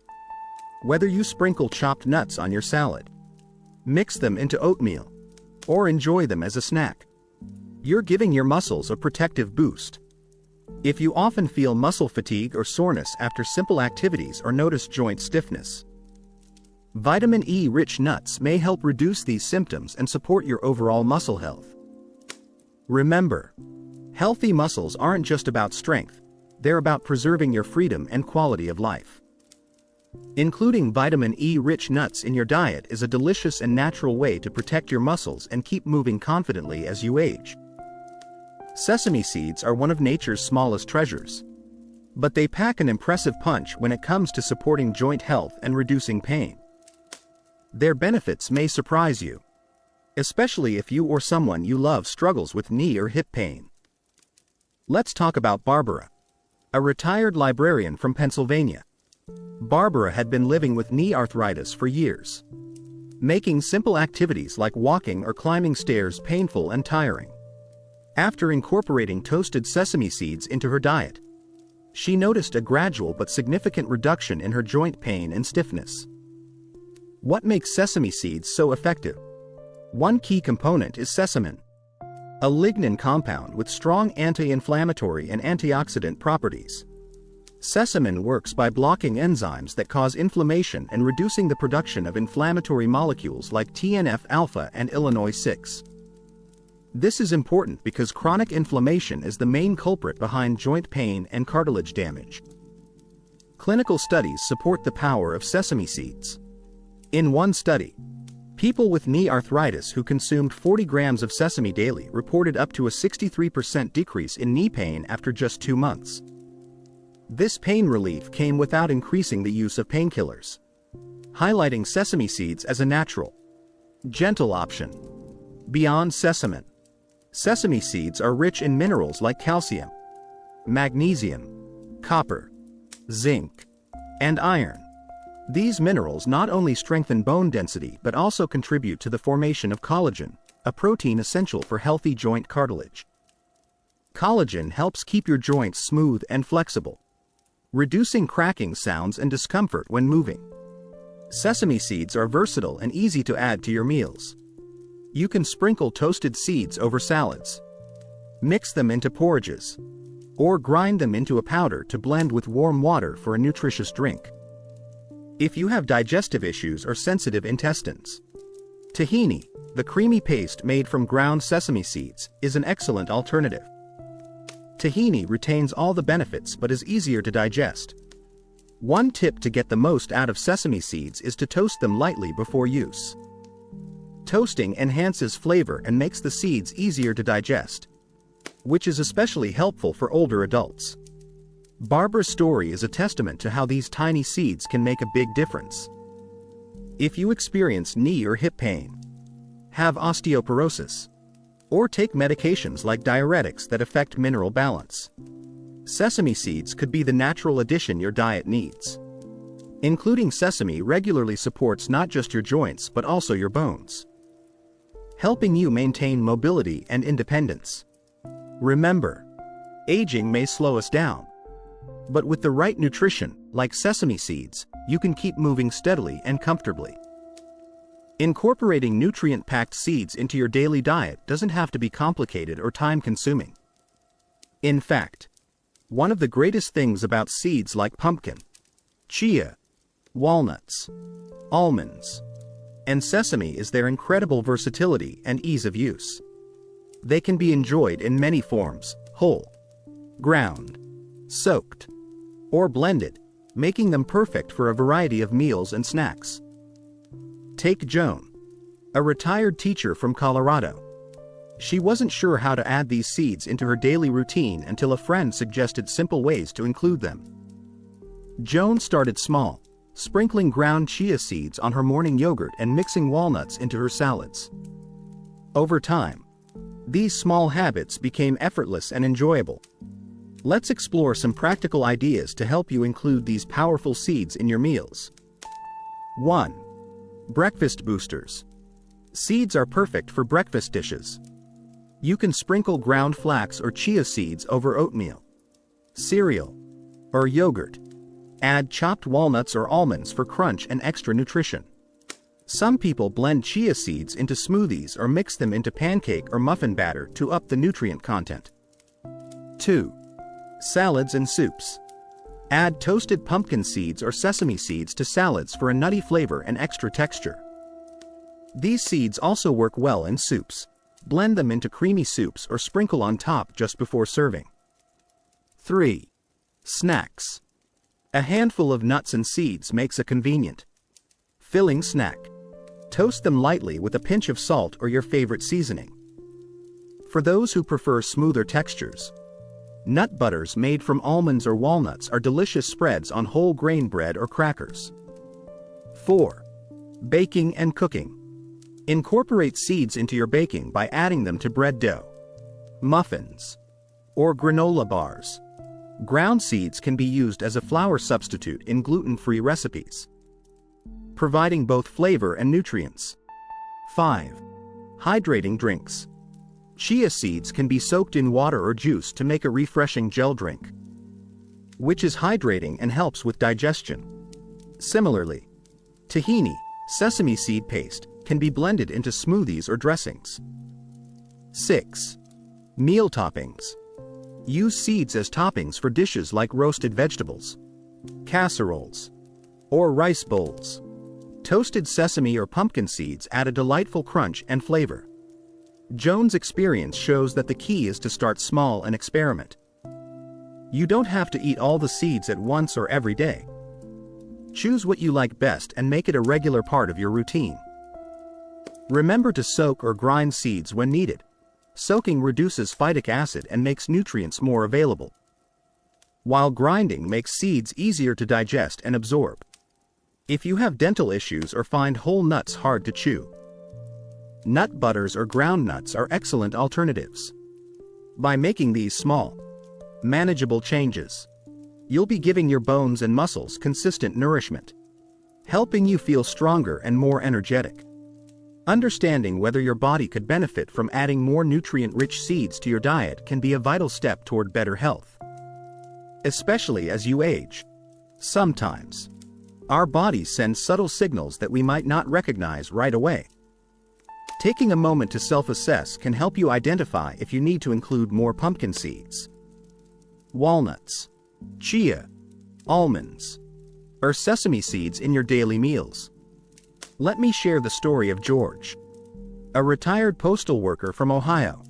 Whether you sprinkle chopped nuts on your salad, mix them into oatmeal, or enjoy them as a snack, you're giving your muscles a protective boost. If you often feel muscle fatigue or soreness after simple activities or notice joint stiffness, vitamin E-rich nuts may help reduce these symptoms and support your overall muscle health. Remember, healthy muscles aren't just about strength, they're about preserving your freedom and quality of life. Including vitamin E-rich nuts in your diet is a delicious and natural way to protect your muscles and keep moving confidently as you age. Sesame seeds are one of nature's smallest treasures, but they pack an impressive punch when it comes to supporting joint health and reducing pain. Their benefits may surprise you, especially if you or someone you love struggles with knee or hip pain. Let's talk about Barbara, a retired librarian from Pennsylvania. Barbara had been living with knee arthritis for years, making simple activities like walking or climbing stairs painful and tiring. After incorporating toasted sesame seeds into her diet, she noticed a gradual but significant reduction in her joint pain and stiffness. What makes sesame seeds so effective? One key component is sesamin, a lignin compound with strong anti-inflammatory and antioxidant properties. Sesamin works by blocking enzymes that cause inflammation and reducing the production of inflammatory molecules like TNF-alpha and Illinois-6. This is important because chronic inflammation is the main culprit behind joint pain and cartilage damage. Clinical studies support the power of sesame seeds. In one study, People with knee arthritis who consumed 40 grams of sesame daily reported up to a 63% decrease in knee pain after just 2 months. This pain relief came without increasing the use of painkillers, highlighting sesame seeds as a natural, gentle option. Beyond sesame, sesame seeds are rich in minerals like calcium, magnesium, copper, zinc, and iron. These minerals not only strengthen bone density but also contribute to the formation of collagen, a protein essential for healthy joint cartilage. Collagen helps keep your joints smooth and flexible, reducing cracking sounds and discomfort when moving. Sesame seeds are versatile and easy to add to your meals. You can sprinkle toasted seeds over salads, mix them into porridges, or grind them into a powder to blend with warm water for a nutritious drink. If you have digestive issues or sensitive intestines, tahini, the creamy paste made from ground sesame seeds, is an excellent alternative. Tahini retains all the benefits but is easier to digest. One tip to get the most out of sesame seeds is to toast them lightly before use. Toasting enhances flavor and makes the seeds easier to digest, which is especially helpful for older adults. Barbara's story is a testament to how these tiny seeds can make a big difference. If you experience knee or hip pain, have osteoporosis, or take medications like diuretics that affect mineral balance, sesame seeds could be the natural addition your diet needs. Including sesame regularly supports not just your joints but also your bones, helping you maintain mobility and independence. Remember, aging may slow us down, but with the right nutrition, like sesame seeds, you can keep moving steadily and comfortably. Incorporating nutrient-packed seeds into your daily diet doesn't have to be complicated or time-consuming. In fact, one of the greatest things about seeds like pumpkin, chia, walnuts, almonds, and sesame is their incredible versatility and ease of use. They can be enjoyed in many forms: whole, ground, soaked, or blended, making them perfect for a variety of meals and snacks. Take Joan, a retired teacher from Colorado. She wasn't sure how to add these seeds into her daily routine until a friend suggested simple ways to include them. Joan started small, sprinkling ground chia seeds on her morning yogurt and mixing walnuts into her salads. Over time, these small habits became effortless and enjoyable. Let's explore some practical ideas to help you include these powerful seeds in your meals. 1. Breakfast boosters. Seeds are perfect for breakfast dishes. You can sprinkle ground flax or chia seeds over oatmeal, cereal, or yogurt. Add chopped walnuts or almonds for crunch and extra nutrition. Some people blend chia seeds into smoothies or mix them into pancake or muffin batter to up the nutrient content. 2. Salads and soups. Add toasted pumpkin seeds or sesame seeds to salads for a nutty flavor and extra texture. These seeds also work well in soups. Blend them into creamy soups or sprinkle on top just before serving. 3. Snacks. A handful of nuts and seeds makes a convenient, filling snack. Toast them lightly with a pinch of salt or your favorite seasoning. For those who prefer smoother textures, nut butters made from almonds or walnuts are delicious spreads on whole grain bread or crackers. 4. Baking and cooking. Incorporate seeds into your baking by adding them to bread dough, muffins, or granola bars. Ground seeds can be used as a flour substitute in gluten-free recipes, providing both flavor and nutrients. 5. Hydrating drinks. Chia seeds can be soaked in water or juice to make a refreshing gel drink, which is hydrating and helps with digestion. Similarly, tahini, sesame seed paste, can be blended into smoothies or dressings. 6. Meal toppings. Use seeds as toppings for dishes like roasted vegetables, casseroles, or rice bowls. Toasted sesame or pumpkin seeds add a delightful crunch and flavor. Joan's experience shows that the key is to start small and experiment. You don't have to eat all the seeds at once or every day. Choose what you like best and make it a regular part of your routine. Remember to soak or grind seeds when needed. Soaking reduces phytic acid and makes nutrients more available, while grinding makes seeds easier to digest and absorb. If you have dental issues or find whole nuts hard to chew, nut butters or ground nuts are excellent alternatives. By making these small, manageable changes, you'll be giving your bones and muscles consistent nourishment, helping you feel stronger and more energetic. Understanding whether your body could benefit from adding more nutrient-rich seeds to your diet can be a vital step toward better health, especially as you age. Sometimes, our bodies send subtle signals that we might not recognize right away. Taking a moment to self-assess can help you identify if you need to include more pumpkin seeds, walnuts, chia, almonds, or sesame seeds in your daily meals. Let me share the story of George, a retired postal worker from Ohio.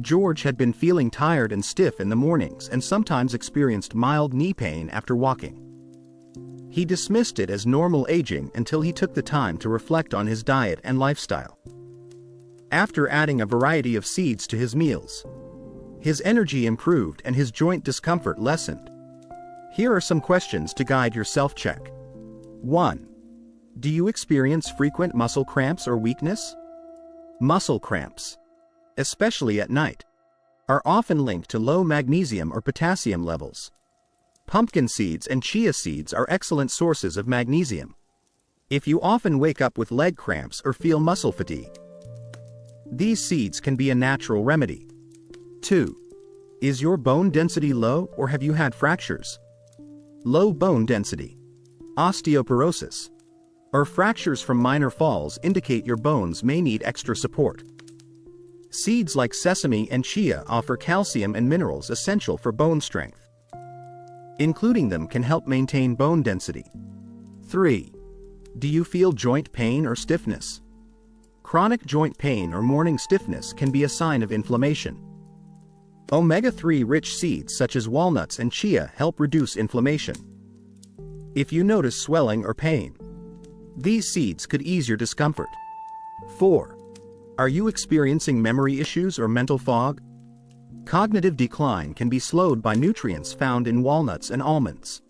George had been feeling tired and stiff in the mornings and sometimes experienced mild knee pain after walking. He dismissed it as normal aging until he took the time to reflect on his diet and lifestyle. After adding a variety of seeds to his meals, his energy improved and his joint discomfort lessened. Here are some questions to guide your self-check. 1. Do you experience frequent muscle cramps or weakness? Muscle cramps, especially at night, are often linked to low magnesium or potassium levels. Pumpkin seeds and chia seeds are excellent sources of magnesium. If you often wake up with leg cramps or feel muscle fatigue, these seeds can be a natural remedy. 2. Is your bone density low or have you had fractures? Low bone density, osteoporosis, or fractures from minor falls indicate your bones may need extra support. Seeds like sesame and chia offer calcium and minerals essential for bone strength. Including them can help maintain bone density. 3. Do you feel joint pain or stiffness? Chronic joint pain or morning stiffness can be a sign of inflammation. Omega-3 rich seeds such as walnuts and chia help reduce inflammation. If you notice swelling or pain, these seeds could ease your discomfort. 4. Are you experiencing memory issues or mental fog? Cognitive decline can be slowed by nutrients found in walnuts and almonds.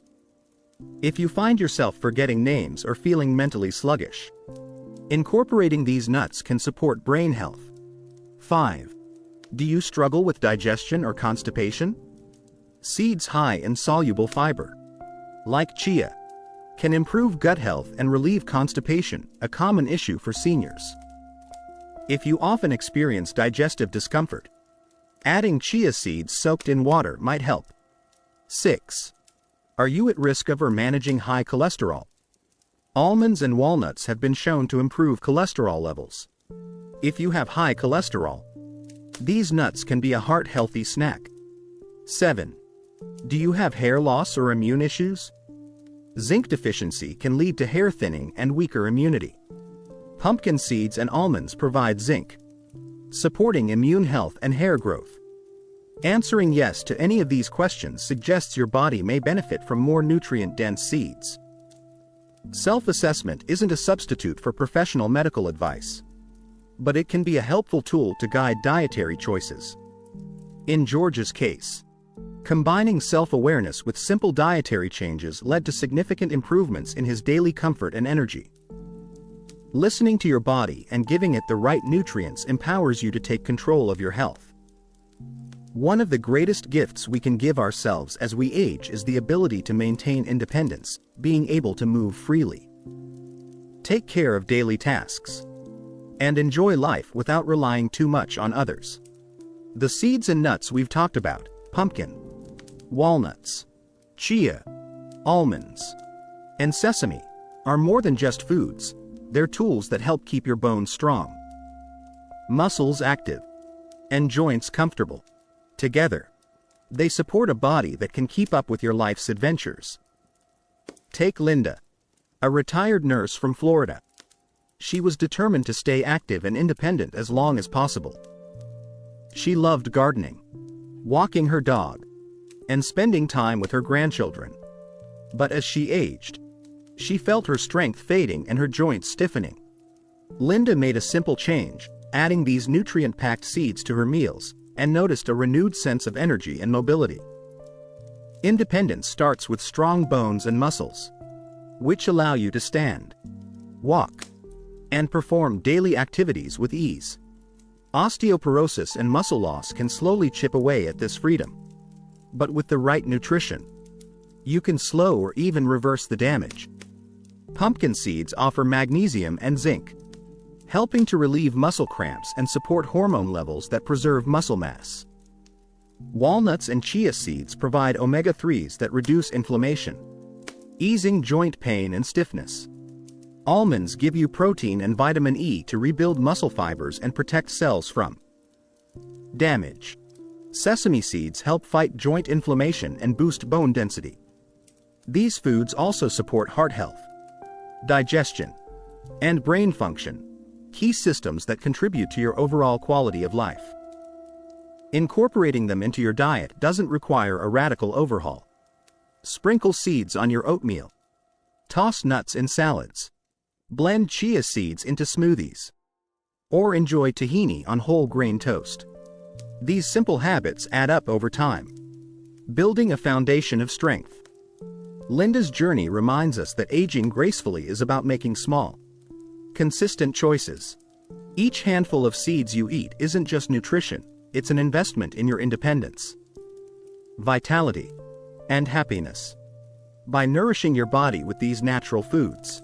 If you find yourself forgetting names or feeling mentally sluggish, incorporating these nuts can support brain health. 5. Do you struggle with digestion or constipation? Seeds high in soluble fiber, like chia, can improve gut health and relieve constipation, a common issue for seniors. If you often experience digestive discomfort, adding chia seeds soaked in water might help. 6. Are you at risk of or managing high cholesterol? Almonds and walnuts have been shown to improve cholesterol levels. If you have high cholesterol, these nuts can be a heart-healthy snack. 7. Do you have hair loss or immune issues? Zinc deficiency can lead to hair thinning and weaker immunity. Pumpkin seeds and almonds provide zinc, supporting immune health and hair growth. Answering yes to any of these questions suggests your body may benefit from more nutrient-dense seeds. Self-assessment isn't a substitute for professional medical advice, but it can be a helpful tool to guide dietary choices. In George's case, combining self-awareness with simple dietary changes led to significant improvements in his daily comfort and energy. Listening to your body and giving it the right nutrients empowers you to take control of your health. One of the greatest gifts we can give ourselves as we age is the ability to maintain independence, being able to move freely, take care of daily tasks, and enjoy life without relying too much on others. The seeds and nuts we've talked about, pumpkin, walnuts, chia, almonds, and sesame, are more than just foods. They're tools that help keep your bones strong, muscles active, and joints comfortable. Together, they support a body that can keep up with your life's adventures. Take Linda, a retired nurse from Florida. She was determined to stay active and independent as long as possible. She loved gardening, walking her dog, and spending time with her grandchildren. But as she aged, she felt her strength fading and her joints stiffening. Linda made a simple change, adding these nutrient-packed seeds to her meals, and noticed a renewed sense of energy and mobility. Independence starts with strong bones and muscles, which allow you to stand, walk, and perform daily activities with ease. Osteoporosis and muscle loss can slowly chip away at this freedom. But with the right nutrition, you can slow or even reverse the damage. Pumpkin seeds offer magnesium and zinc, helping to relieve muscle cramps and support hormone levels that preserve muscle mass. Walnuts and chia seeds provide omega-3s that reduce inflammation, easing joint pain and stiffness. Almonds give you protein and vitamin E to rebuild muscle fibers and protect cells from damage. Sesame seeds help fight joint inflammation and boost bone density. These foods also support heart health, digestion, and brain function, key systems that contribute to your overall quality of life. Incorporating them into your diet doesn't require a radical overhaul. Sprinkle seeds on your oatmeal. Toss nuts in salads. Blend chia seeds into smoothies. Or enjoy tahini on whole grain toast. These simple habits add up over time, building a foundation of strength. Linda's journey reminds us that aging gracefully is about making small, consistent choices. Each handful of seeds you eat isn't just nutrition, it's an investment in your independence, vitality, and happiness. By nourishing your body with these natural foods,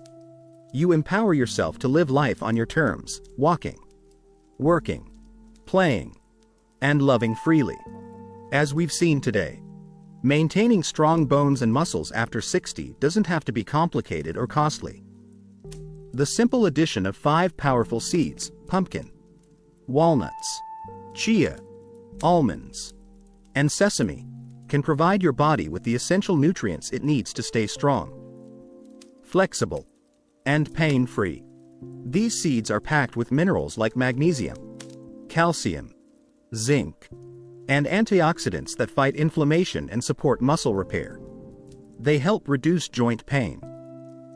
you empower yourself to live life on your terms, walking, working, playing, and loving freely. As we've seen today, maintaining strong bones and muscles after 60 doesn't have to be complicated or costly. The simple addition of 5 powerful seeds, pumpkin, walnuts, chia, almonds, and sesame, can provide your body with the essential nutrients it needs to stay strong, flexible, and pain-free. These seeds are packed with minerals like magnesium, calcium, zinc, and antioxidants that fight inflammation and support muscle repair. They help reduce joint pain,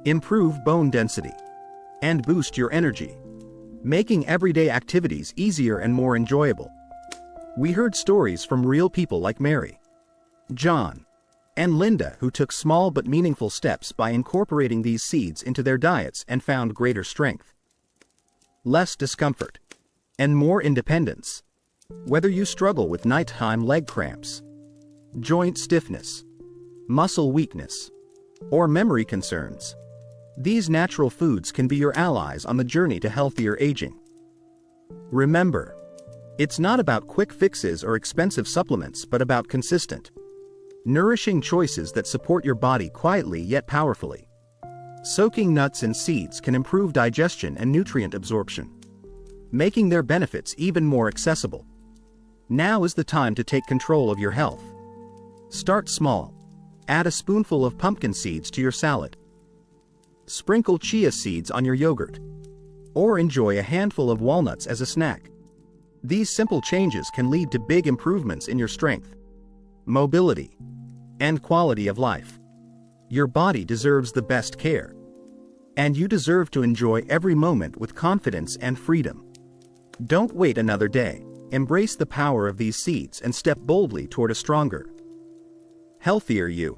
improve bone density, and boost your energy, making everyday activities easier and more enjoyable. We heard stories from real people like Mary, John, and Linda who took small but meaningful steps by incorporating these seeds into their diets and found greater strength, less discomfort, and more independence. Whether you struggle with nighttime leg cramps, joint stiffness, muscle weakness, or memory concerns, these natural foods can be your allies on the journey to healthier aging. Remember, it's not about quick fixes or expensive supplements but about consistent, nourishing choices that support your body quietly yet powerfully. Soaking nuts and seeds can improve digestion and nutrient absorption, making their benefits even more accessible. Now is the time to take control of your health. Start small. Add a spoonful of pumpkin seeds to your salad. Sprinkle chia seeds on your yogurt. Or enjoy a handful of walnuts as a snack. These simple changes can lead to big improvements in your strength, mobility, and quality of life. Your body deserves the best care, and you deserve to enjoy every moment with confidence and freedom. Don't wait another day. Embrace the power of these seeds and step boldly toward a stronger, healthier you.